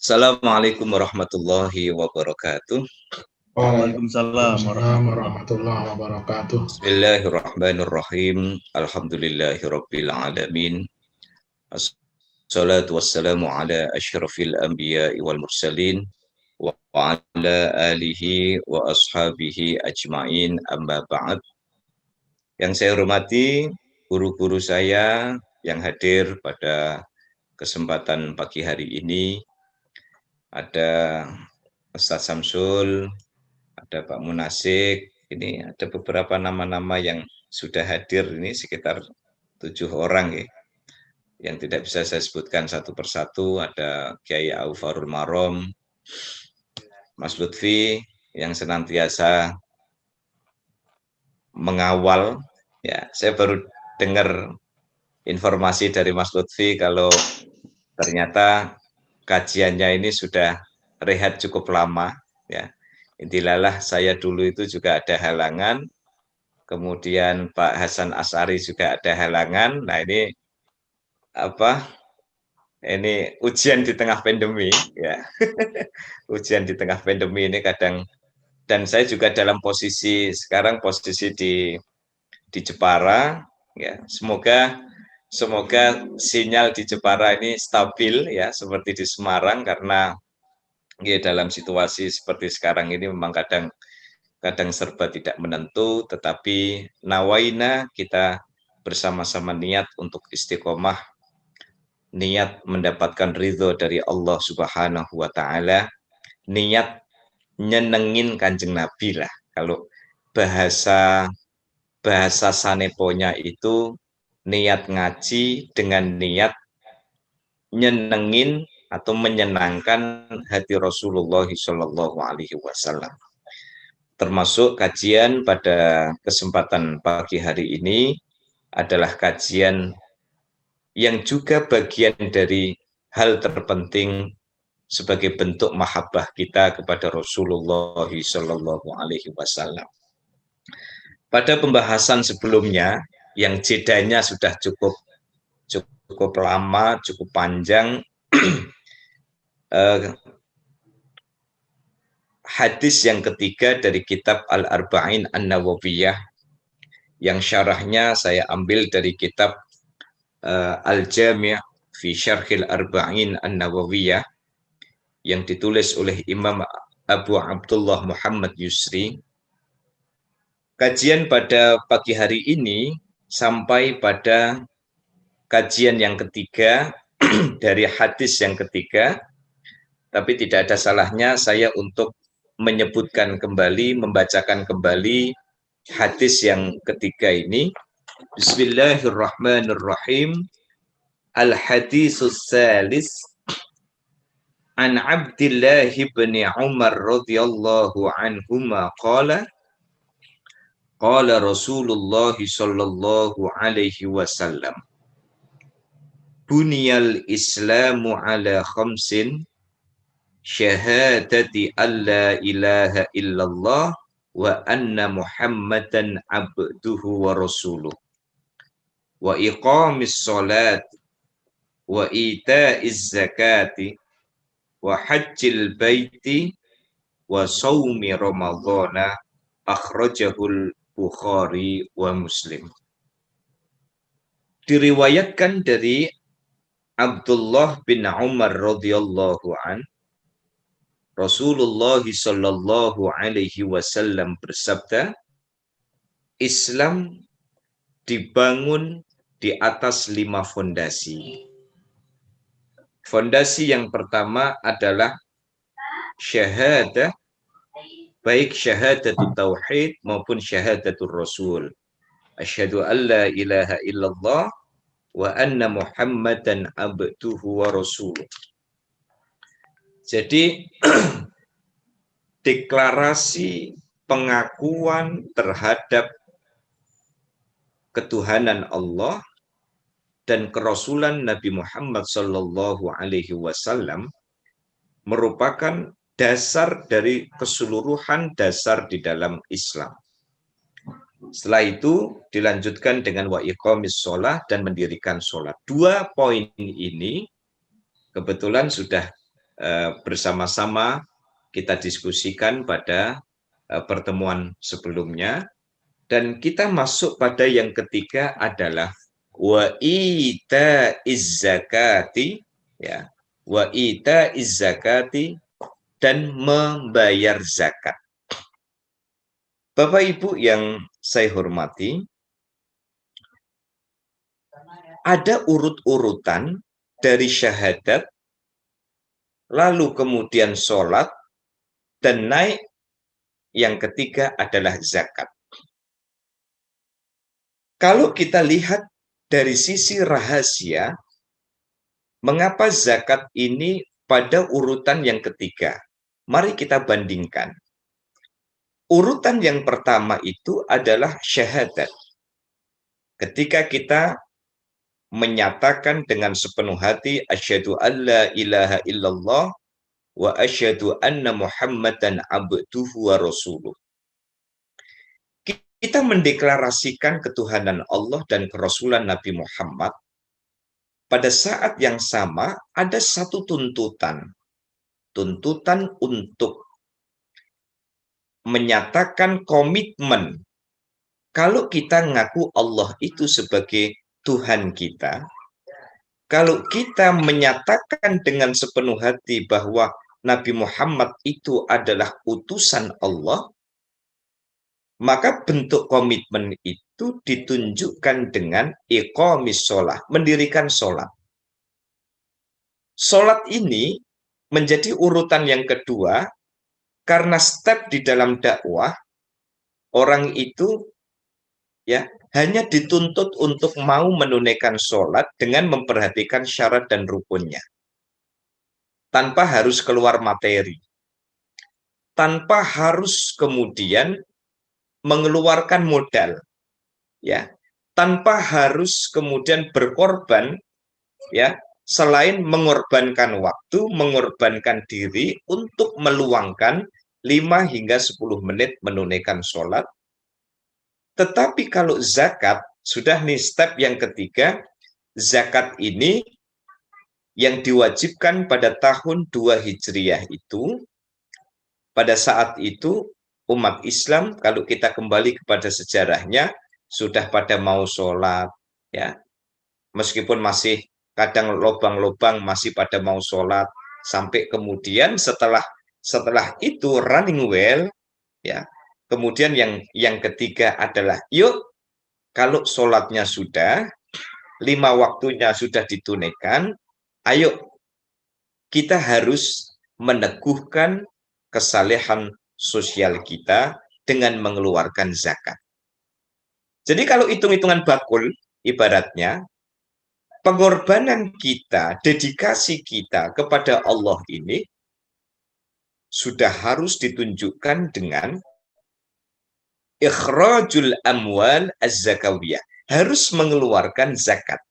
Assalamualaikum warahmatullahi wabarakatuh. Waalaikumsalam Waalaikumsalam warahmatullah. warahmatullahi wabarakatuh. Bismillahirrahmanirrahim. Alhamdulillahirabbil alamin. Assalatu wassalamu ala asyrafil anbiya'i wal mursalin wa ala alihi wa ashabihi ajmain, amma ba'd. Yang saya hormati guru-guru saya yang hadir pada kesempatan pagi hari ini. Ada Ustaz Samsul, ada Pak Munasik, ini ada beberapa nama-nama yang sudah hadir ini sekitar 7 orang ya, yang tidak bisa saya sebutkan satu persatu. Ada Kiai Aufarul Marom, Mas Lutfi yang senantiasa mengawal. Ya, saya baru dengar informasi dari Mas Lutfi kalau ternyata kajiannya ini sudah rehat cukup lama. Ya, intilah saya dulu itu juga ada halangan. Kemudian Pak Hasan Asari juga ada halangan. Nah ini apa? Ini ujian di tengah pandemi ya. Ujian di tengah pandemi ini kadang, dan saya juga dalam posisi sekarang posisi di Jepara ya. Semoga sinyal di Jepara ini stabil ya seperti di Semarang, karena ya dalam situasi seperti sekarang ini memang kadang serba tidak menentu, tetapi nawaina kita bersama-sama niat untuk istiqomah, niat mendapatkan ridho dari Allah Subhanahu wa Ta'ala, niat nyenengin Kanjeng Nabi lah. Kalau bahasa bahasa saneponya itu niat ngaji dengan niat nyenengin atau menyenangkan hati Rasulullah Shallallahu Alaihi Wasallam. Termasuk kajian pada kesempatan pagi hari ini adalah kajian yang juga bagian dari hal terpenting sebagai bentuk mahabbah kita kepada Rasulullah Shallallahu Alaihi Wasallam. Pada pembahasan sebelumnya yang jedanya sudah cukup lama, cukup panjang, hadis yang ketiga dari kitab Al-Arba'in An-Nawawiyah, yang syarahnya saya ambil dari kitab Al-Jami' fi Syarhil Arba'in An-Nawawiyah yang ditulis oleh Imam Abu Abdullah Muhammad Yusri. Kajian pada pagi hari ini sampai pada kajian yang ketiga dari hadis yang ketiga, tapi tidak ada salahnya saya untuk menyebutkan kembali, membacakan kembali hadis yang ketiga ini. Bismillahirrahmanirrahim. Al-haditsus salis an Abdullah bin Umar radhiyallahu anhuma qala qala Rasulullah sallallahu alaihi wasallam buniyal islamu ala khamsin syahadati alla ilaha illallah wa anna muhammadan abduhu wa rasuluh wa iqamis salat wa ita'iz zakati wa hajjil baiti wa saumi ramadhana akhrajahul Bukhari wa Muslim. Diriwayatkan dari Abdullah bin Umar radhiyallahu an, Rasulullah sallallahu alaihi wasallam bersabda, Islam dibangun di atas 5 fondasi. Fondasi yang pertama adalah syahadah, baik syahadatul tauhid maupun syahadatul rasul. Asyhadu an la ilaha illallah wa anna muhammadan abduhu wa rasuluh. Jadi deklarasi pengakuan terhadap ketuhanan Allah dan kerasulan Nabi Muhammad sallallahu alaihi wasallam merupakan dasar dari keseluruhan dasar di dalam Islam. Setelah itu dilanjutkan dengan wa iqamis shalah dan mendirikan sholat. 2 poin ini kebetulan sudah bersama-sama kita diskusikan pada pertemuan sebelumnya, dan kita masuk pada yang ketiga adalah wa itaiz zakati, ya, wa itaiz zakati, dan membayar zakat. Bapak Ibu yang saya hormati, ada urut-urutan dari syahadat, lalu kemudian sholat, dan naik yang ketiga adalah zakat. Kalau kita lihat dari sisi rahasia, mengapa zakat ini pada urutan yang ketiga? Mari kita bandingkan. Urutan yang pertama itu adalah syahadat. Ketika kita menyatakan dengan sepenuh hati, asyhadu alla ilaha illallah wa asyhadu anna Muhammadan abduhu wa rasuluh. Kita mendeklarasikan ketuhanan Allah dan kerasulan Nabi Muhammad. Pada saat yang sama ada satu tuntutan untuk menyatakan komitmen. Kalau kita ngaku Allah itu sebagai Tuhan kita, kalau kita menyatakan dengan sepenuh hati bahwa Nabi Muhammad itu adalah utusan Allah, maka bentuk komitmen itu ditunjukkan dengan iqamis sholat, mendirikan sholat. Sholat ini menjadi urutan yang kedua, karena step di dalam dakwah, orang itu ya hanya dituntut untuk mau menunaikan sholat dengan memperhatikan syarat dan rukunnya, tanpa harus keluar materi, tanpa harus kemudian mengeluarkan modal, ya, tanpa harus kemudian berkorban, ya, selain mengorbankan waktu, mengorbankan diri untuk meluangkan 5 hingga 10 menit menunaikan sholat. Tetapi kalau zakat, sudah nih step yang ketiga, zakat ini yang diwajibkan pada tahun 2 Hijriah itu, pada saat itu umat Islam, kalau kita kembali kepada sejarahnya, sudah pada mau sholat, ya, meskipun masih kadang lobang-lobang masih pada mau sholat, sampai kemudian setelah itu running well, ya, kemudian yang ketiga adalah yuk, kalau sholatnya sudah 5 waktunya sudah ditunaikan, ayo kita harus meneguhkan kesalehan sosial kita dengan mengeluarkan zakat. Jadi kalau hitung-hitungan bakul, ibaratnya pengorbanan kita, dedikasi kita kepada Allah ini sudah harus ditunjukkan dengan ikhrajul amwal az-zakawiyah, harus mengeluarkan zakat.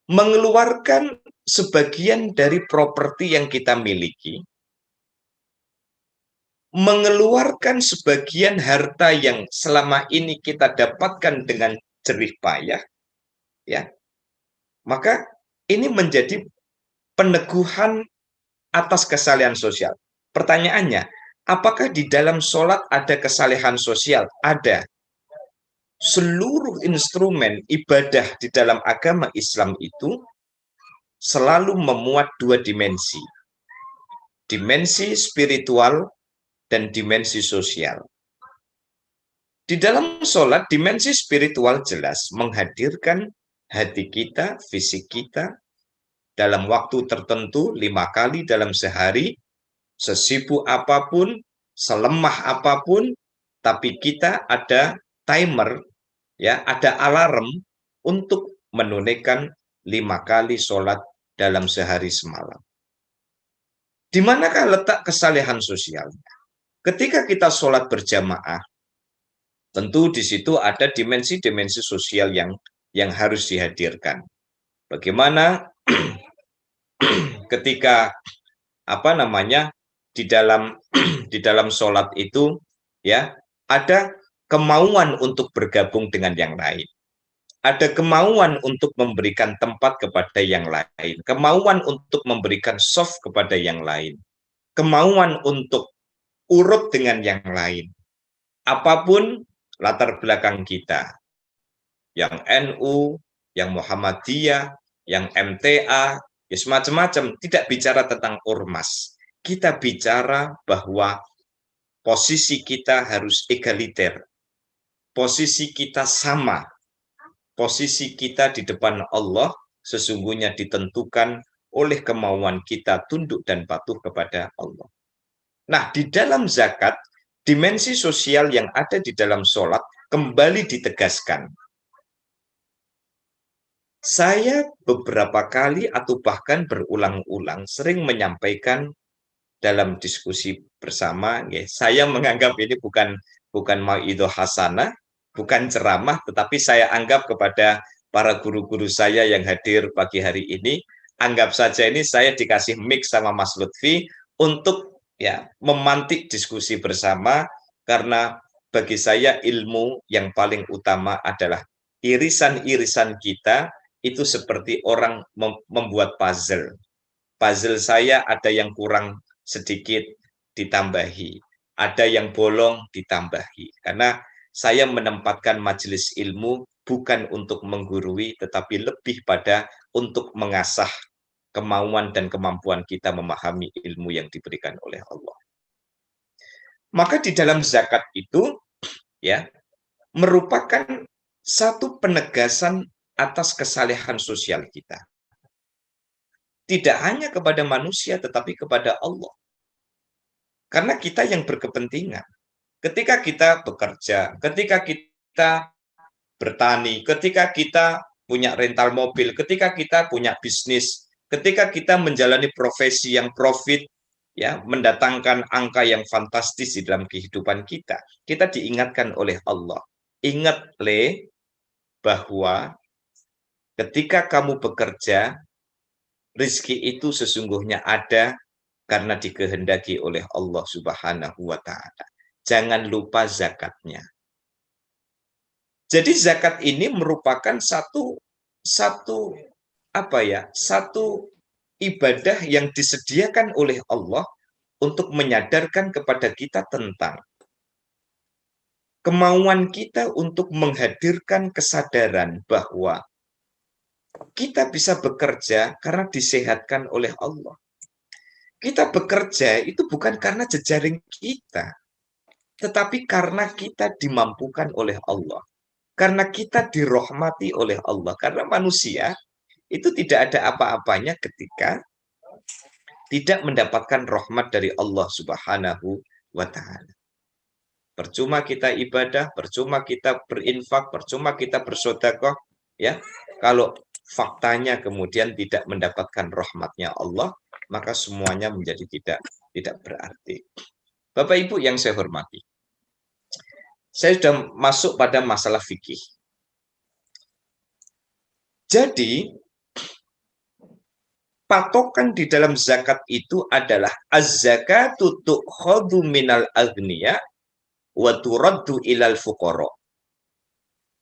Mengeluarkan sebagian dari properti yang kita miliki, mengeluarkan sebagian harta yang selama ini kita dapatkan dengan jerih payah, ya, maka ini menjadi peneguhan atas kesalehan sosial. Pertanyaannya, apakah di dalam sholat ada kesalehan sosial? Ada. Seluruh instrumen ibadah di dalam agama Islam itu selalu memuat 2 dimensi. Dimensi spiritual dan dimensi sosial. Di dalam sholat, dimensi spiritual jelas menghadirkan hati kita, fisik kita, dalam waktu tertentu 5 kali dalam sehari, sesibuk apapun, selemah apapun, tapi kita ada timer, ya, ada alarm untuk menunaikan 5 kali sholat dalam sehari semalam. Di manakah letak kesalehan sosial? Ketika kita sholat berjamaah, tentu di situ ada dimensi-dimensi sosial yang harus dihadirkan. Bagaimana ketika di dalam sholat itu, ya, ada kemauan untuk bergabung dengan yang lain. ada kemauan untuk memberikan tempat kepada yang lain, kemauan untuk memberikan soft kepada yang lain, kemauan untuk urut dengan yang lain. Apapun latar belakang kita, yang NU, yang Muhammadiyah, yang MTA, ya semacam-macam, tidak bicara tentang ormas. Kita bicara bahwa posisi kita harus egaliter, posisi kita sama, posisi kita di depan Allah sesungguhnya ditentukan oleh kemauan kita tunduk dan patuh kepada Allah. Nah, di dalam zakat, dimensi sosial yang ada di dalam sholat kembali ditegaskan. Saya beberapa kali atau bahkan berulang-ulang sering menyampaikan dalam diskusi bersama, saya menganggap ini bukan mauidhah hasanah, bukan ceramah, tetapi saya anggap kepada para guru-guru saya yang hadir pagi hari ini, anggap saja ini saya dikasih mic sama Mas Lutfi untuk memantik diskusi bersama, karena bagi saya ilmu yang paling utama adalah irisan-irisan kita itu seperti orang membuat puzzle. Puzzle saya ada yang kurang sedikit ditambahi, ada yang bolong ditambahi. Karena saya menempatkan majelis ilmu bukan untuk menggurui, tetapi lebih pada untuk mengasah kemauan dan kemampuan kita memahami ilmu yang diberikan oleh Allah. Maka di dalam zakat itu merupakan satu penegasan atas kesalehan sosial kita. Tidak hanya kepada manusia, tetapi kepada Allah. Karena kita yang berkepentingan. Ketika kita bekerja, ketika kita bertani, ketika kita punya rental mobil, ketika kita punya bisnis, ketika kita menjalani profesi yang profit, mendatangkan angka yang fantastis di dalam kehidupan kita, kita diingatkan oleh Allah. Ingat, bahwa ketika kamu bekerja, rezeki itu sesungguhnya ada karena dikehendaki oleh Allah Subhanahu wa Ta'ala. Jangan lupa zakatnya. Jadi zakat ini merupakan satu ibadah yang disediakan oleh Allah untuk menyadarkan kepada kita tentang kemauan kita untuk menghadirkan kesadaran bahwa kita bisa bekerja karena disehatkan oleh Allah. Kita bekerja itu bukan karena jejaring kita, tetapi karena kita dimampukan oleh Allah. Karena kita dirahmati oleh Allah. Karena manusia itu tidak ada apa-apanya ketika tidak mendapatkan rahmat dari Allah Subhanahu wa Ta'ala. Percuma kita ibadah, percuma kita berinfak, percuma kita bersedekah, kalau faktanya kemudian tidak mendapatkan rahmatnya Allah, maka semuanya menjadi tidak berarti. Bapak Ibu yang saya hormati, saya sudah masuk pada masalah fikih. Jadi patokan di dalam zakat itu adalah az-zakatu tu'khadhu minal aghniya wa turaddu ilal fuqara.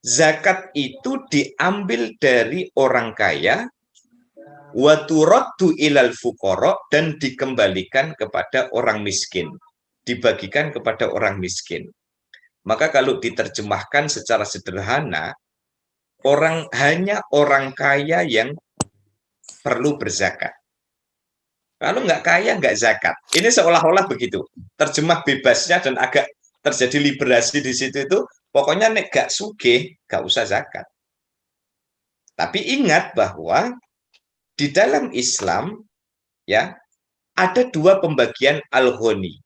Zakat itu diambil dari orang kaya wa turaddu ilal fuqara, dan dikembalikan kepada orang miskin, dibagikan kepada orang miskin. Maka kalau diterjemahkan secara sederhana, hanya orang kaya yang perlu berzakat. Kalau nggak kaya, nggak zakat. Ini seolah-olah begitu. Terjemah bebasnya dan agak terjadi liberasi di situ itu, pokoknya nek gak sugih, gak usah zakat. Tapi ingat bahwa di dalam Islam, ada dua pembagian al-ghani.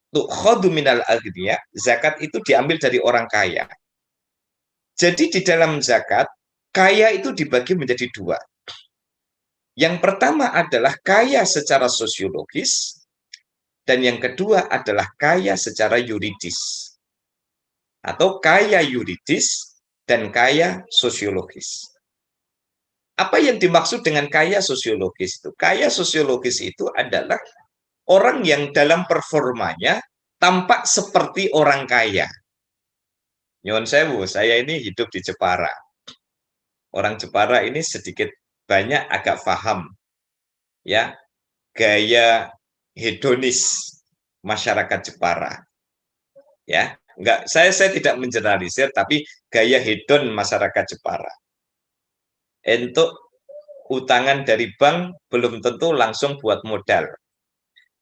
Tu'khadhu minal aghniya, zakat itu diambil dari orang kaya. Jadi di dalam zakat, kaya itu dibagi menjadi dua. Yang pertama adalah kaya secara sosiologis, dan yang kedua adalah kaya secara yuridis. Atau kaya yuridis dan kaya sosiologis. Apa yang dimaksud dengan kaya sosiologis itu? Kaya sosiologis itu adalah orang yang dalam performanya tampak seperti orang kaya. Nyuwun sewu, saya ini hidup di Jepara. Orang Jepara ini sedikit banyak agak paham ya gaya hedonis masyarakat Jepara. Ya, enggak, saya tidak mengeneralisir, tapi gaya hedon masyarakat Jepara. Untuk utangan dari bank belum tentu langsung buat modal.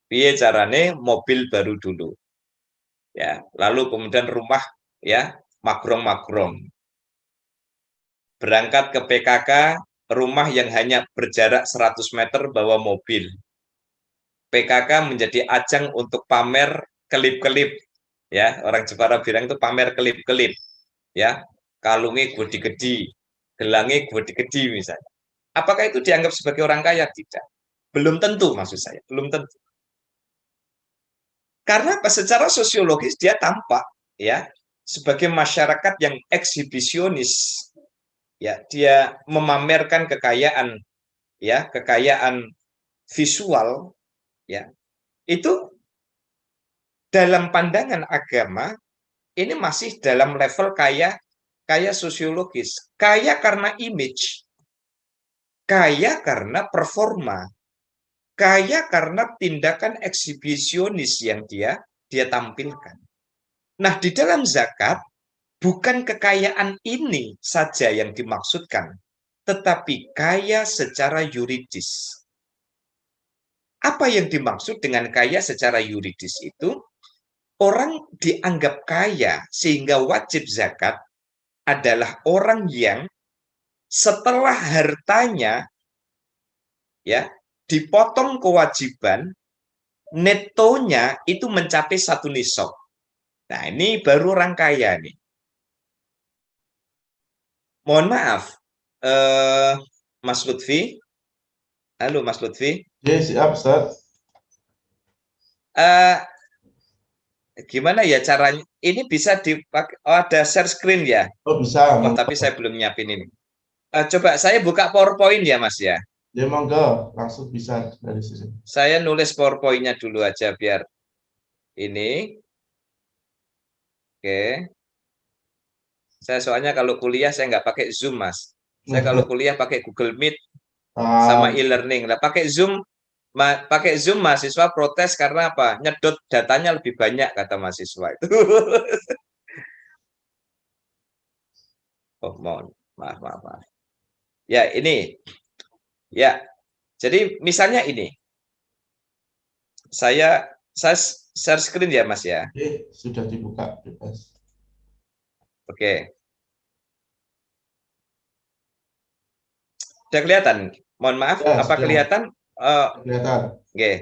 Piye carane mobil baru dulu. Ya, lalu kemudian rumah ya magrong-magrong. Berangkat ke PKK, rumah yang hanya berjarak 100 meter bawa mobil. PKK menjadi ajang untuk pamer kelip-kelip. Ya, orang Jepara bilang itu pamer kelip-kelip. Ya, kalungnya gede-gede, gelangnya gede-gede misalnya. Apakah itu dianggap sebagai orang kaya? Tidak. Belum tentu maksud saya, belum tentu. Karena secara sosiologis dia tampak ya sebagai masyarakat yang eksibisionis. Ya, dia memamerkan kekayaan ya, kekayaan visual ya. Itu dalam pandangan agama ini masih dalam level kaya sosiologis, kaya karena image, kaya karena performa, kaya karena tindakan eksibisionis yang dia tampilkan. Nah, di dalam zakat bukan kekayaan ini saja yang dimaksudkan, tetapi kaya secara yuridis. Apa yang dimaksud dengan kaya secara yuridis itu? Orang dianggap kaya sehingga wajib zakat adalah orang yang setelah hartanya ya dipotong kewajiban, netonya itu mencapai 1 nisab. Nah, ini baru orang kaya nih. Mohon maaf, Mas Lutfi. Halo Mas Lutfi. Ya, siap, Ustaz. Gimana ya caranya? Ini bisa dipakai, oh, ada share screen ya? Oh, bisa. Oh, tapi saya belum nyiapin ini. Coba saya buka PowerPoint ya Mas ya. Ya, monggo, langsung bisa dari sini. Saya nulis PowerPoint-nya dulu aja biar ini. Oke. Saya soalnya kalau kuliah saya nggak pakai Zoom, Mas. Saya kalau kuliah pakai Google Meet sama e-learning. Lah pakai Zoom mahasiswa protes karena apa? Nyedot datanya lebih banyak kata mahasiswa itu. Oh, mohon maaf. Ya, ini. Ya. Jadi misalnya ini. Saya share screen ya, Mas ya. Oke, sudah dibuka bebas. Oke. Sudah kelihatan? Mohon maaf, Ya, apa sudah. kelihatan? Kelihatan. Oke.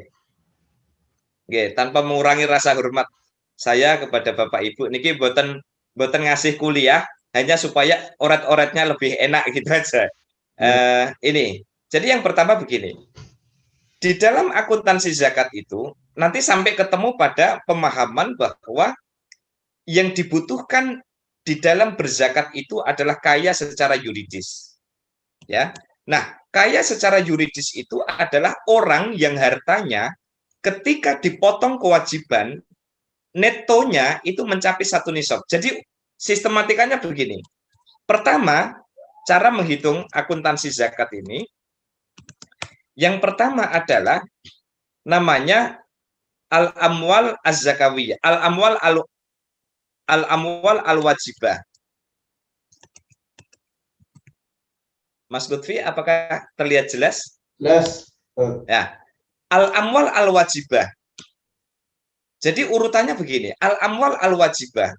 Oke, tanpa mengurangi rasa hormat saya kepada Bapak Ibu, niki boten ngasih kuliah hanya supaya oret-oretnya lebih enak gitu aja. Ini. Jadi yang pertama begini. Di dalam akuntansi zakat itu nanti sampai ketemu pada pemahaman bahwa yang dibutuhkan di dalam berzakat itu adalah kaya secara yuridis. Ya. Nah, kaya secara yuridis itu adalah orang yang hartanya ketika dipotong kewajiban netonya itu mencapai 1 nisab. Jadi sistematikanya begini. Pertama, cara menghitung akuntansi zakat ini yang pertama adalah namanya al-amwal az-zakawiyah, al-amwal al-wajibah. Mas Lutfi, apakah terlihat jelas? Jelas. Ya, al-amwal al-wajibah. Jadi urutannya begini, al-amwal al-wajibah.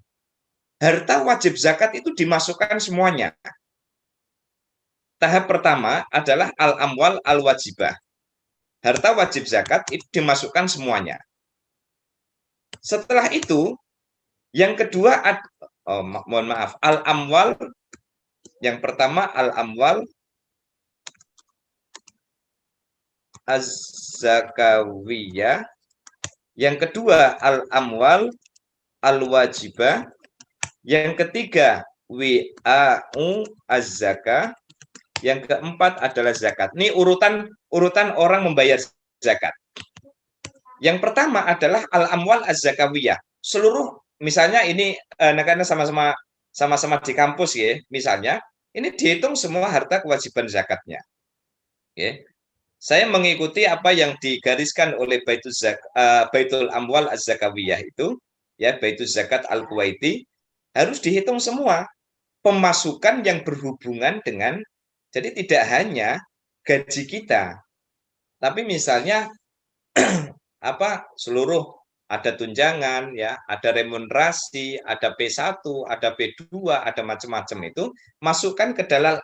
Harta wajib zakat itu dimasukkan semuanya. Tahap pertama adalah al-amwal al-wajibah. Harta wajib zakat itu dimasukkan semuanya. Setelah itu, yang kedua, mohon maaf, al-amwal, yang pertama al-amwal az-zakawiyah, yang kedua al-amwal al-wajibah, yang ketiga wi'a'u az-zakah, yang keempat adalah zakat. Ini urutan orang membayar zakat. Yang pertama adalah al-amwal az-zakawiyah. Seluruh misalnya ini karena sama-sama sama-sama di kampus ya, misalnya, ini dihitung semua harta kewajiban zakatnya. Ya. Saya mengikuti apa yang digariskan oleh Baitul Amwal Az-Zakawiyah itu, ya, Baitul Zakat Al-Kuwaiti, harus dihitung semua pemasukan yang berhubungan dengan, jadi tidak hanya gaji kita, tapi misalnya apa seluruh, ada tunjangan ya, ada remunerasi, ada P1, ada P2, ada macam-macam itu masukkan ke dalam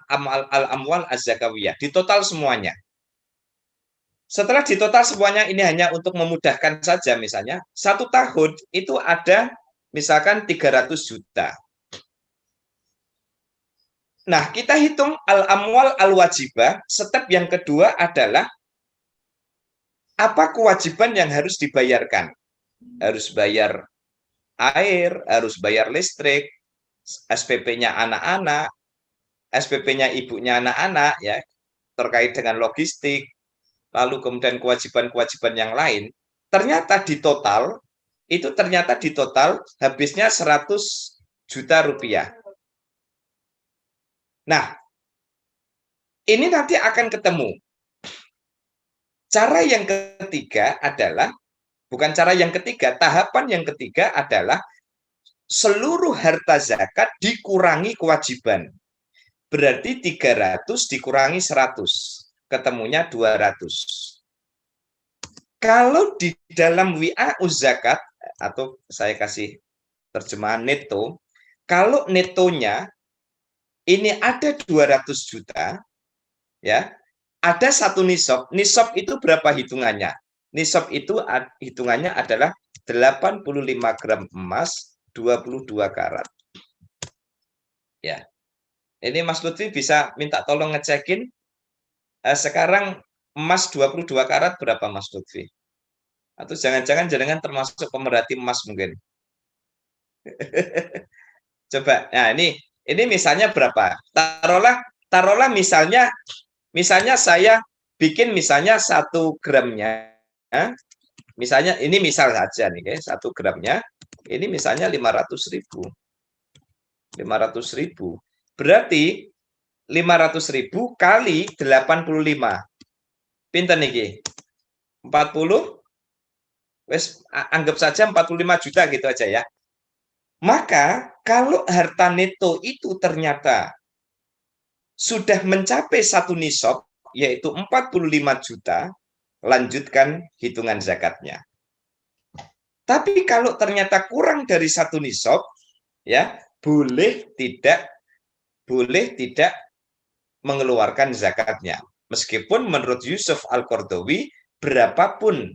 al-amwal az-zakawiyah, di total semuanya. Setelah di total semuanya, ini hanya untuk memudahkan saja, misalnya 1 tahun itu ada misalkan 300 juta. Nah, kita hitung al-amwal al-wajibah, step yang kedua adalah apa kewajiban yang harus dibayarkan. Harus bayar air, harus bayar listrik, SPP-nya anak-anak, SPP-nya ibunya anak-anak, ya, terkait dengan logistik, lalu kemudian kewajiban-kewajiban yang lain. Ternyata di total, habisnya 100 juta rupiah. Nah, ini nanti akan ketemu. Cara yang ketiga adalah, bukan cara yang ketiga, tahapan yang ketiga adalah seluruh harta zakat dikurangi kewajiban. Berarti 300 dikurangi 100, ketemunya 200. Kalau di dalam WIA zakat, atau saya kasih terjemahan neto, kalau netonya ini ada 200 juta, ya, ada satu nisab. Nisab itu berapa hitungannya? Nisab itu hitungannya adalah 85 gram emas, 22 karat. Ya. Ini Mas Lutfi bisa minta tolong ngecekin sekarang emas 22 karat berapa, Mas Lutfi? Atau jangan-jangan jenengan termasuk pemerhati emas mungkin. Coba. Nah, ini misalnya berapa? Taruhlah misalnya saya bikin misalnya 1 gramnya, misalnya ini misal saja nih, 1 gramnya ini misalnya 500.000. 500.000 berarti 500.000 kali 85. Pinten niki? 40, wes anggap saja 45 juta gitu aja ya. Maka kalau harta neto itu ternyata sudah mencapai satu nisab, yaitu 45 juta, lanjutkan hitungan zakatnya. Tapi kalau ternyata kurang dari satu nisab, ya, boleh tidak mengeluarkan zakatnya. Meskipun menurut Yusuf Al-Qardawi, berapapun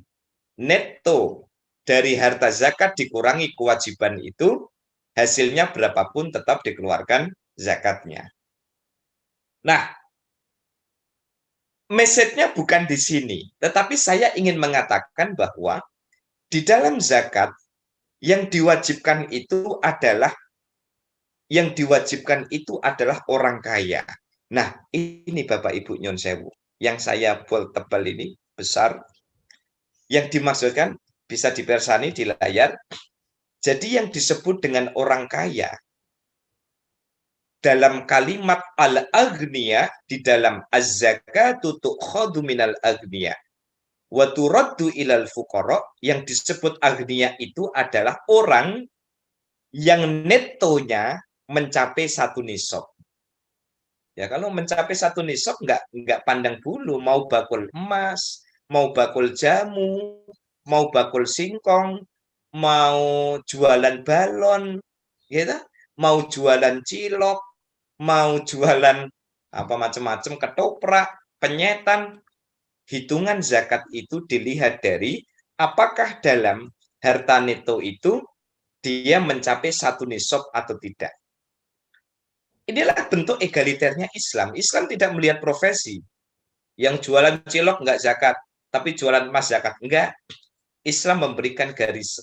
neto dari harta zakat dikurangi kewajiban itu, hasilnya berapapun tetap dikeluarkan zakatnya. Nah, message-nya bukan di sini, tetapi saya ingin mengatakan bahwa di dalam zakat yang diwajibkan itu adalah orang kaya. Nah, ini Bapak Ibu Nyon Sewu, yang saya bol tebal ini besar, yang dimaksudkan bisa dipersani di layar. Jadi yang disebut dengan orang kaya dalam kalimat al-aghniya, di dalam az-zakatu tu'khadhu minal aghniya wa turaddu ilal fuqara, yang disebut aghniya itu adalah orang yang netonya mencapai satu nisab. Ya, kalau mencapai satu nisab enggak pandang bulu, mau bakul emas, mau bakul jamu, mau bakul singkong, mau jualan balon, gitu, mau jualan cilok, mau jualan apa macam-macam, ketoprak, penyetan. Hitungan zakat itu dilihat dari apakah dalam harta neto itu dia mencapai satu nisab atau tidak. Inilah bentuk egaliternya Islam. Islam tidak melihat profesi. Yang jualan cilok enggak zakat, tapi jualan emas zakat. Enggak. Islam memberikan garis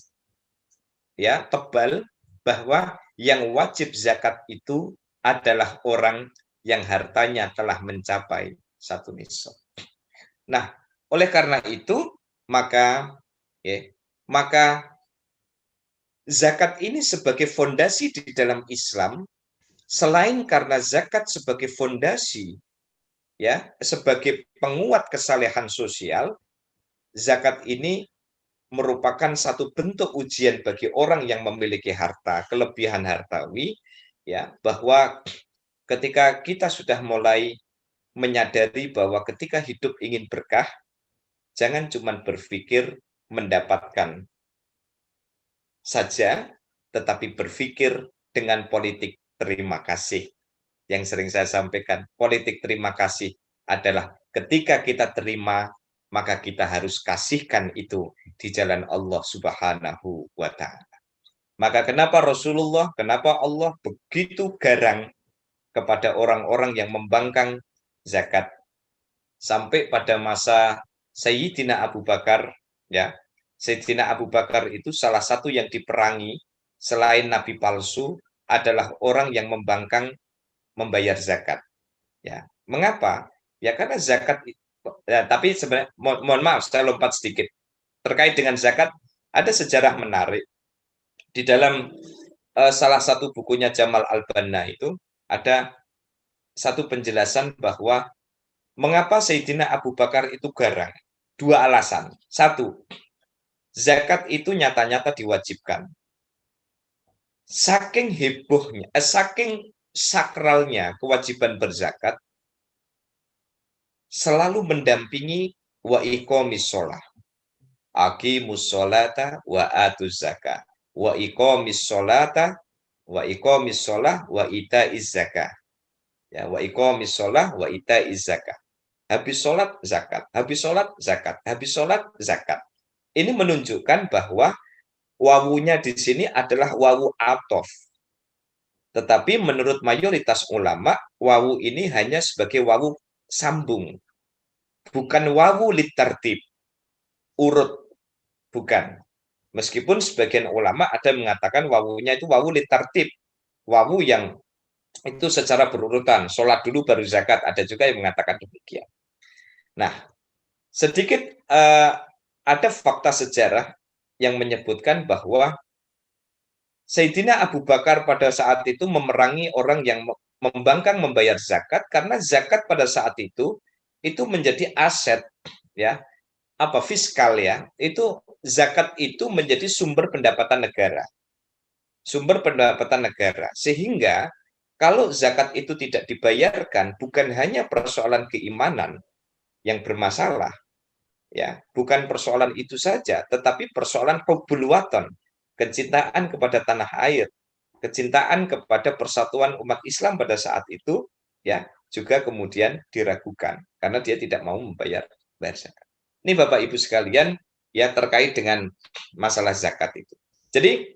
ya tebal bahwa yang wajib zakat itu adalah orang yang hartanya telah mencapai satu nisab. Nah, oleh karena itu maka zakat ini sebagai fondasi di dalam Islam selain karena zakat sebagai fondasi, ya, sebagai penguat kesalehan sosial, zakat ini merupakan satu bentuk ujian bagi orang yang memiliki harta, kelebihan hartawi, ya, bahwa ketika kita sudah mulai menyadari bahwa ketika hidup ingin berkah, jangan cuma berpikir mendapatkan saja, tetapi berpikir dengan politik terima kasih. Yang sering saya sampaikan, politik terima kasih adalah ketika kita terima, maka kita harus kasihkan itu di jalan Allah Subhanahu wa Ta'ala. Maka kenapa Rasulullah, kenapa Allah begitu garang kepada orang-orang yang membangkang zakat, sampai pada masa Sayyidina Abu Bakar, ya, Sayyidina Abu Bakar itu salah satu yang diperangi selain nabi palsu adalah orang yang membangkang membayar zakat. Ya, mengapa? Ya karena zakat. Ya, tapi sebenarnya mohon maaf, saya lompat sedikit terkait dengan zakat. Ada sejarah menarik di dalam salah satu bukunya Jamal Al-Banna itu ada satu penjelasan bahwa mengapa Sayyidina Abu Bakar itu garang. Dua alasan. Satu, zakat itu nyata-nyata diwajibkan. Saking hebohnya, saking sakralnya kewajiban berzakat, selalu mendampingi wa iqamis shalah. Aqimus sholata wa atuz zakat. Wa iqamis sholata wa iqamis shalah wa itaiz zakat. Ya, wa iqamis shalah wa itaiz zakat. Habis sholat zakat, habis sholat zakat, habis sholat zakat. Ini menunjukkan bahwa wawunya di sini adalah wawu atof. Tetapi menurut mayoritas ulama, wawu ini hanya sebagai wawu sambung. Bukan wawu litartib, urut, bukan. Meskipun sebagian ulama ada mengatakan wawunya itu wawu litartib, wawu yang itu secara berurutan, sholat dulu baru zakat, ada juga yang mengatakan demikian. Nah, sedikit ada fakta sejarah yang menyebutkan bahwa Sayyidina Abu Bakar pada saat itu memerangi orang yang membangkang membayar zakat karena zakat pada saat itu menjadi aset, ya, apa fiskal, ya. Itu zakat itu menjadi sumber pendapatan negara. Sumber pendapatan negara. Sehingga kalau zakat itu tidak dibayarkan, bukan hanya persoalan keimanan yang bermasalah, ya, bukan persoalan itu saja, tetapi persoalan hubbul waton, kecintaan kepada tanah air, kecintaan kepada persatuan umat Islam pada saat itu, ya, juga kemudian diragukan karena dia tidak mau membayar zakat. Ini Bapak Ibu sekalian, ya, terkait dengan masalah zakat itu. Jadi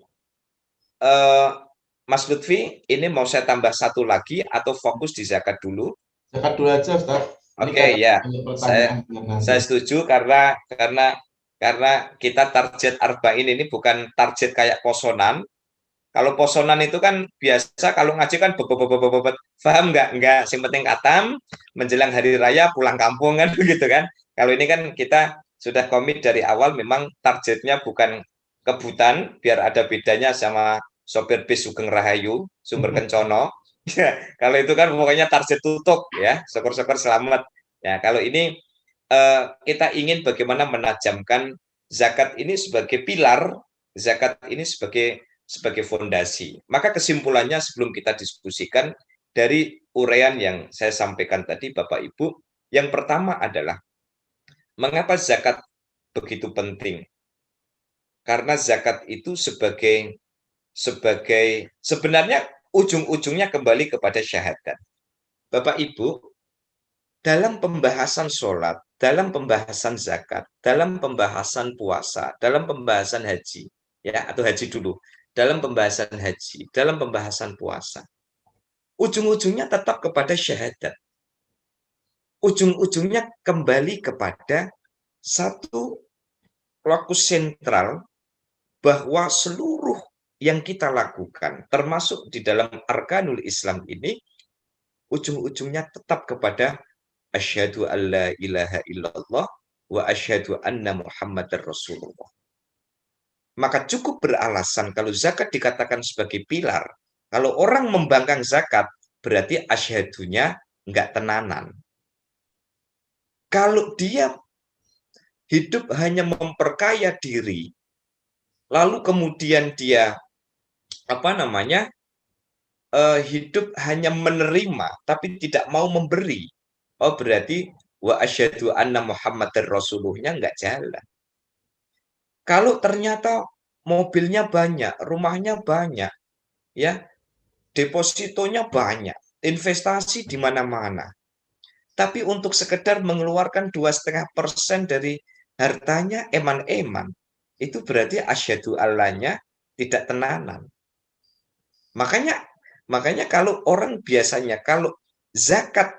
Mas Lutfi, ini mau saya tambah satu lagi atau fokus di zakat dulu? Zakat dulu aja, Ustaz. Oke, ya, saya setuju karena kita target arba'in ini bukan target kayak posonan. Kalau posonan itu kan biasa kalau ngaji kan bebet, paham nggak? Nggak, yang penting katam, menjelang hari raya pulang kampung kan begitu kan. Kalau ini kan kita sudah komit dari awal, memang targetnya bukan kebutan, biar ada bedanya sama sopir bis Sugeng Rahayu, Sumber Kencono. Kalau itu kan pokoknya target tutup, ya, syukur-syukur selamat. Ya, kalau ini kita ingin bagaimana menajamkan zakat ini sebagai pilar, zakat ini sebagai fondasi. Maka kesimpulannya sebelum kita diskusikan dari uraian yang saya sampaikan tadi Bapak Ibu, yang pertama adalah mengapa zakat begitu penting? Karena zakat itu sebagai sebenarnya ujung-ujungnya kembali kepada syahadat. Bapak Ibu, dalam pembahasan sholat, dalam pembahasan zakat, dalam pembahasan puasa, dalam pembahasan haji, ya, atau haji dulu, dalam pembahasan haji, dalam pembahasan puasa, ujung-ujungnya tetap kepada syahadat. Ujung-ujungnya kembali kepada satu lokus sentral bahwa seluruh yang kita lakukan, termasuk di dalam arkanul Islam ini, ujung-ujungnya tetap kepada asyhadu alla ilaha illallah wa asyhadu anna muhammadar rasulullah. Maka cukup beralasan kalau zakat dikatakan sebagai pilar, Kalau orang membangkang zakat, berarti asyhadunya nggak tenanan. Kalau dia hidup hanya memperkaya diri, lalu kemudian dia hidup hanya menerima tapi tidak mau memberi. Oh, berarti wa asyhadu anna Muhammadar Rasulullah nggak jalan. Kalau ternyata mobilnya banyak, rumahnya banyak, ya, depositonya banyak, investasi di mana-mana. Tapi untuk sekedar mengeluarkan 2,5% dari hartanya eman-eman, itu berarti asyhadu Allahnya tidak tenanan. Makanya makanya kalau orang biasanya kalau zakat,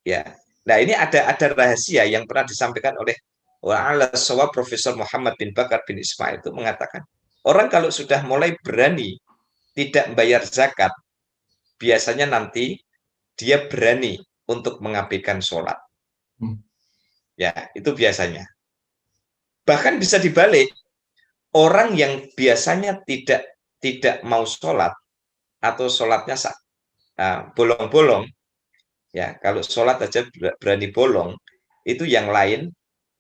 ya. Nah, ini ada rahasia yang pernah disampaikan oleh wa'ala shawab Profesor Muhammad bin Bakar bin Ismail itu mengatakan, orang kalau sudah mulai berani tidak membayar zakat, biasanya nanti dia berani untuk mengabaikan sholat. Ya, itu biasanya. Bahkan bisa dibalik, orang yang biasanya tidak mau sholat atau sholatnya bolong-bolong, ya kalau sholat aja berani bolong, itu yang lain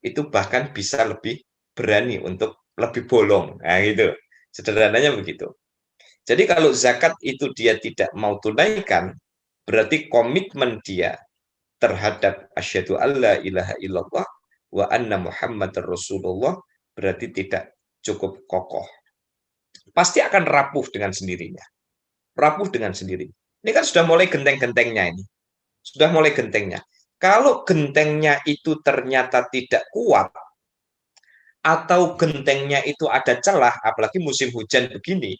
itu bahkan bisa lebih berani untuk lebih bolong. Nah, gitu. Sederhananya begitu. Jadi kalau zakat itu dia tidak mau tunaikan, berarti komitmen dia terhadap asyhadu alla ilaha illallah wa anna Muhammadar Rasulullah berarti tidak cukup kokoh. Pasti akan rapuh dengan sendirinya. Rapuh dengan sendiri. Ini kan sudah mulai genteng-gentengnya ini. Sudah mulai gentengnya. Kalau gentengnya itu ternyata tidak kuat, atau gentengnya itu ada celah, apalagi musim hujan begini.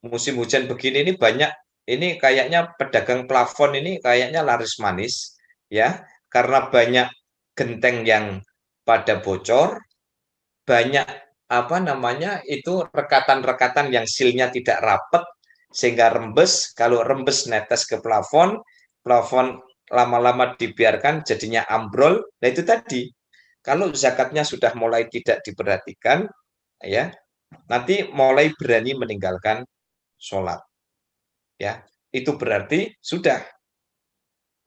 Musim hujan begini ini banyak, ini kayaknya pedagang plafon ini kayaknya laris manis, ya, karena banyak genteng yang pada bocor, banyak itu rekatan-rekatan yang silnya tidak rapat sehingga rembes. Kalau rembes netes ke plafon, plafon lama-lama dibiarkan jadinya ambrol. Nah, itu tadi. Kalau zakatnya sudah mulai tidak diperhatikan, ya, nanti mulai berani meninggalkan sholat. Ya, itu berarti sudah.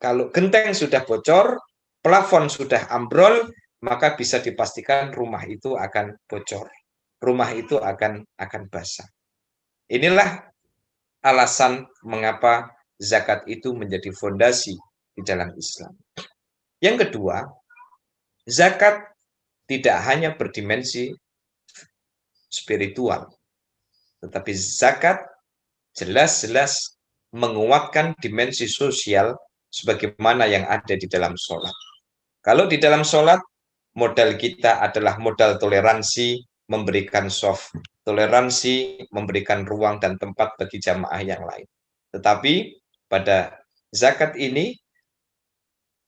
Kalau genteng sudah bocor, plafon sudah ambrol, maka bisa dipastikan rumah itu akan bocor. Rumah itu akan basah. Inilah alasan mengapa zakat itu menjadi fondasi di dalam Islam. Yang kedua, zakat tidak hanya berdimensi spiritual, tetapi zakat jelas-jelas menguatkan dimensi sosial sebagaimana yang ada di dalam sholat. Kalau di dalam sholat, modal kita adalah modal toleransi, memberikan soft toleransi, memberikan ruang dan tempat bagi jamaah yang lain. Tetapi pada zakat ini,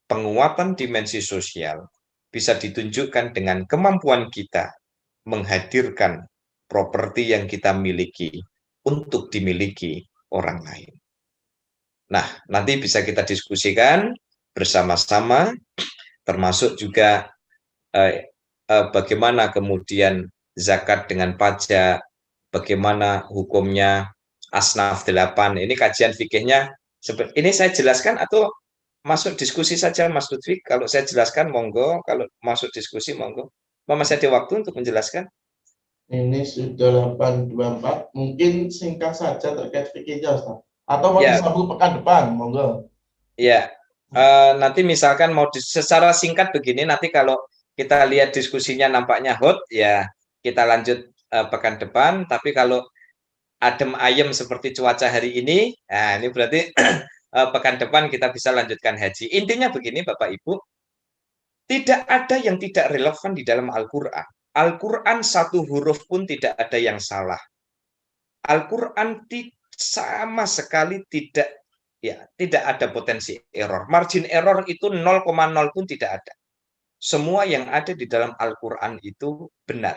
penguatan dimensi sosial bisa ditunjukkan dengan kemampuan kita menghadirkan properti yang kita miliki untuk dimiliki orang lain. Nah, nanti bisa kita diskusikan bersama-sama, termasuk juga bagaimana kemudian zakat dengan pajak, bagaimana hukumnya asnaf 8. Ini kajian fikihnya. Ini saya jelaskan atau masuk diskusi saja, Mas Lutfi? Kalau saya jelaskan, monggo. Kalau masuk diskusi, monggo. Masih ada waktu untuk menjelaskan? Ini sudah 8.24. Mungkin singkat saja terkait fikihnya, Ustaz. Atau mau Ya. disambung pekan depan, monggo. Ya, nanti misalkan mau secara singkat begini, nanti kalau kita lihat diskusinya nampaknya hot, ya kita lanjut pekan depan. Tapi kalau adem ayem seperti cuaca hari ini, nah ini berarti pekan depan kita bisa lanjutkan haji. Intinya begini, Bapak Ibu, tidak ada yang tidak relevan di dalam Al-Quran. Al-Quran satu huruf pun tidak ada yang salah. Al-Quran sama sekali tidak ada potensi error. Margin error itu 0,0 pun tidak ada. Semua yang ada di dalam Al-Quran itu benar.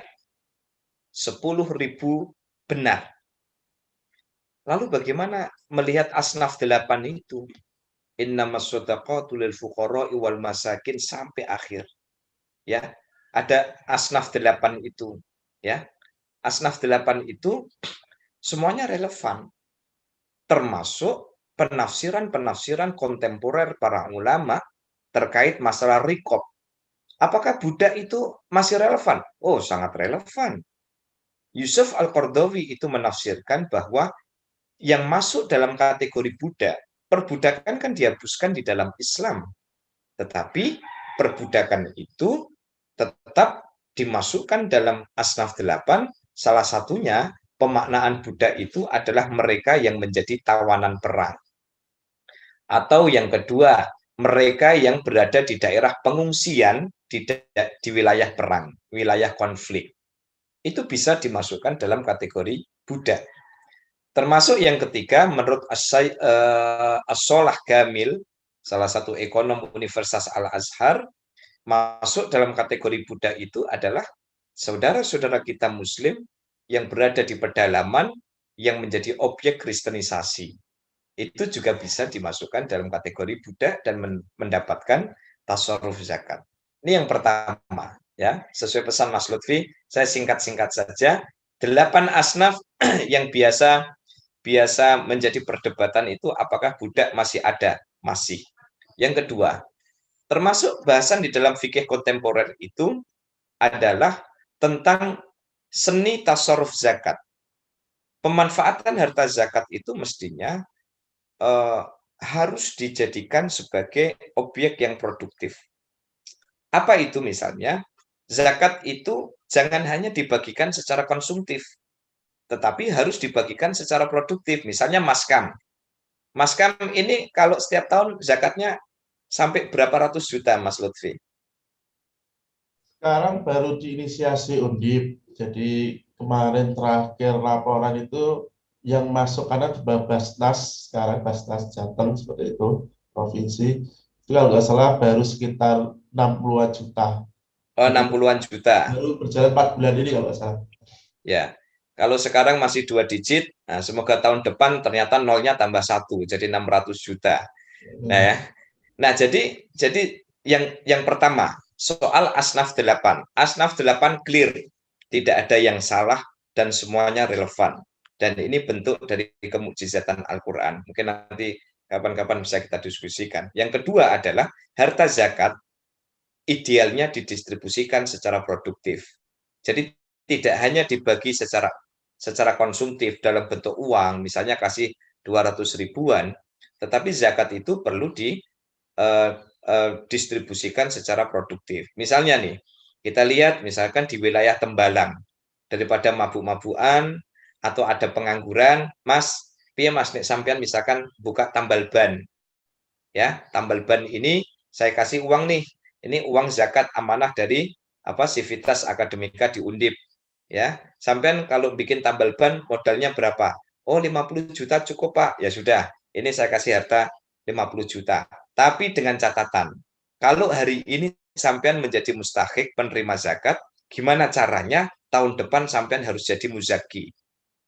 10.000 benar. Lalu bagaimana melihat asnaf 8 itu? Innamas shadaqatu lil fuqara'i wal masakin sampai akhir. Ya, ada asnaf 8 itu, ya. Asnaf 8 itu semuanya relevan. termasuk penafsiran-penafsiran kontemporer para ulama terkait masalah rikob. Apakah budak itu masih relevan? Oh, sangat relevan. Yusuf Al-Qaradawi itu menafsirkan bahwa yang masuk dalam kategori budak, perbudakan kan dihapuskan di dalam Islam. Tetapi perbudakan itu tetap dimasukkan dalam asnaf 8, salah satunya pemaknaan budak itu adalah mereka yang menjadi tawanan perang. Atau yang kedua, mereka yang berada di daerah pengungsian di wilayah perang, wilayah konflik. Itu bisa dimasukkan dalam kategori budak. Termasuk yang ketiga, menurut As-Solah Gamil, salah satu ekonom Universitas Al-Azhar, masuk dalam kategori budak itu adalah saudara-saudara kita Muslim yang berada di pedalaman yang menjadi objek kristenisasi. Itu juga bisa dimasukkan dalam kategori budak dan mendapatkan tasarruf zakat. Ini yang pertama, ya. Sesuai pesan Mas Lutfi, saya singkat-singkat saja. 8 asnaf yang biasa menjadi perdebatan itu apakah budak masih ada? Masih. Yang kedua, termasuk bahasan di dalam fikih kontemporer itu adalah tentang seni tasarruf zakat. Pemanfaatan harta zakat itu mestinya harus dijadikan sebagai objek yang produktif. Apa itu misalnya? Zakat itu jangan hanya dibagikan secara konsumtif, tetapi harus dibagikan secara produktif. Misalnya maskam. Maskam ini kalau setiap tahun zakatnya sampai berapa ratus juta, Mas Lutfi? Sekarang baru diinisiasi Undip, jadi kemarin terakhir laporan itu yang masuk karena di Basnas, sekarang Basnas Jateng seperti itu, provinsi, itu kalau nggak salah baru sekitar 60-an juta. Oh, 60-an juta. Baru berjalan 4 bulan ini kalau nggak salah. Ya, kalau sekarang masih 2 digit, nah semoga tahun depan ternyata nolnya tambah 1, jadi 600 juta. Nah, ya. Nah, jadi yang pertama, soal asnaf 8. Asnaf 8 clear, tidak ada yang salah dan semuanya relevan. Dan ini bentuk dari kemukjizatan Al-Quran. Mungkin nanti kapan-kapan bisa kita diskusikan. Yang kedua adalah harta zakat idealnya didistribusikan secara produktif. Jadi tidak hanya dibagi secara konsumtif dalam bentuk uang, misalnya kasih 200 ribuan, tetapi zakat itu perlu distribusikan secara produktif. Misalnya nih, kita lihat misalkan di wilayah Tembalang, daripada mabuk-mabukan atau ada pengangguran, Mas, piye Mas nek sampean misalkan buka tambal ban. Ya, tambal ban ini saya kasih uang nih. Ini uang zakat amanah dari Civitas Akademika di Undip. Ya, sampean kalau bikin tambal ban modalnya berapa? Oh, 50 juta cukup, Pak. Ya sudah, ini saya kasih harta 50 juta. Tapi dengan catatan, kalau hari ini sampean menjadi mustahik penerima zakat, gimana caranya tahun depan sampean harus jadi muzaki.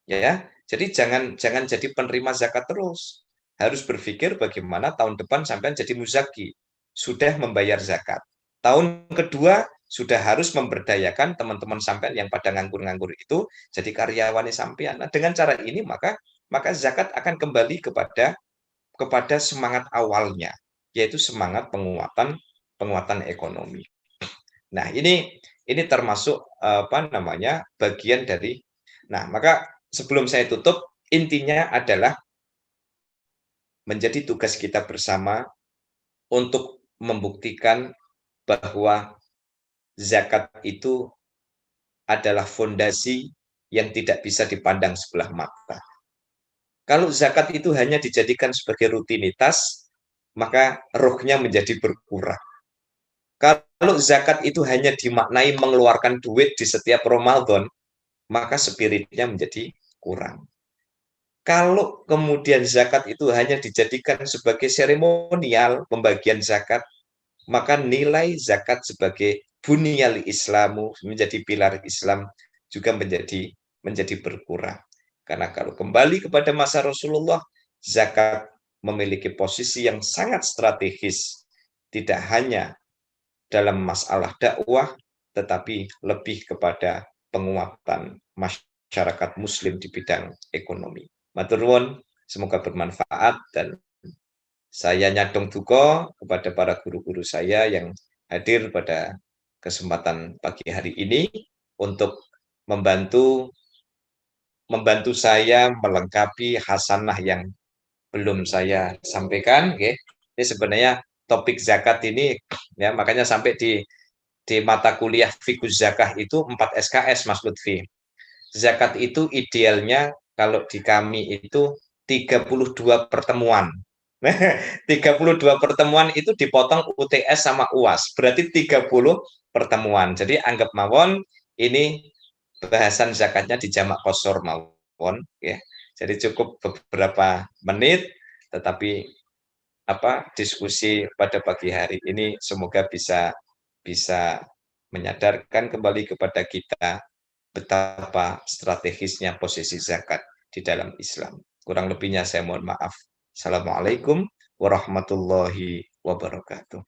Ya, jadi jangan jadi penerima zakat terus. Harus berpikir bagaimana tahun depan sampean jadi muzaki, sudah membayar zakat. Tahun kedua sudah harus memberdayakan teman-teman sampean yang pada nganggur-nganggur itu jadi karyawan sampean. Nah, dengan cara ini maka zakat akan kembali kepada semangat awalnya, yaitu semangat penguatan ekonomi. Nah, ini termasuk bagian dari. Nah, maka sebelum saya tutup, intinya adalah menjadi tugas kita bersama untuk membuktikan bahwa zakat itu adalah fondasi yang tidak bisa dipandang sebelah mata. Kalau zakat itu hanya dijadikan sebagai rutinitas, maka rohnya menjadi berkurang. Kalau zakat itu hanya dimaknai mengeluarkan duit di setiap Ramadan, maka spiritnya menjadi kurang. Kalau kemudian zakat itu hanya dijadikan sebagai seremonial pembagian zakat, maka nilai zakat sebagai bunyal Islamu, menjadi pilar Islam, juga menjadi berkurang. Karena kalau kembali kepada masa Rasulullah, zakat memiliki posisi yang sangat strategis, tidak hanya dalam masalah dakwah, tetapi lebih kepada penguatan masyarakat Muslim di bidang ekonomi. Matur nuwun, Semoga bermanfaat, dan saya nyadong duka kepada para guru-guru saya yang hadir pada kesempatan pagi hari ini untuk membantu saya melengkapi hasanah yang belum saya sampaikan. Okay. Ini sebenarnya topik zakat ini, ya, makanya sampai di mata kuliah fikih zakah itu 4 SKS, Mas Lutfi. Zakat itu idealnya kalau di kami itu 32 pertemuan. 32 pertemuan itu dipotong UTS sama UAS, berarti 30 pertemuan. Jadi anggap mawon ini bahasan zakatnya di jamak kosor mawon, ya. Jadi cukup beberapa menit, tetapi diskusi pada pagi hari ini semoga bisa menyadarkan kembali kepada kita betapa strategisnya posisi zakat di dalam Islam. Kurang lebihnya saya mohon maaf. Assalamualaikum warahmatullahi wabarakatuh.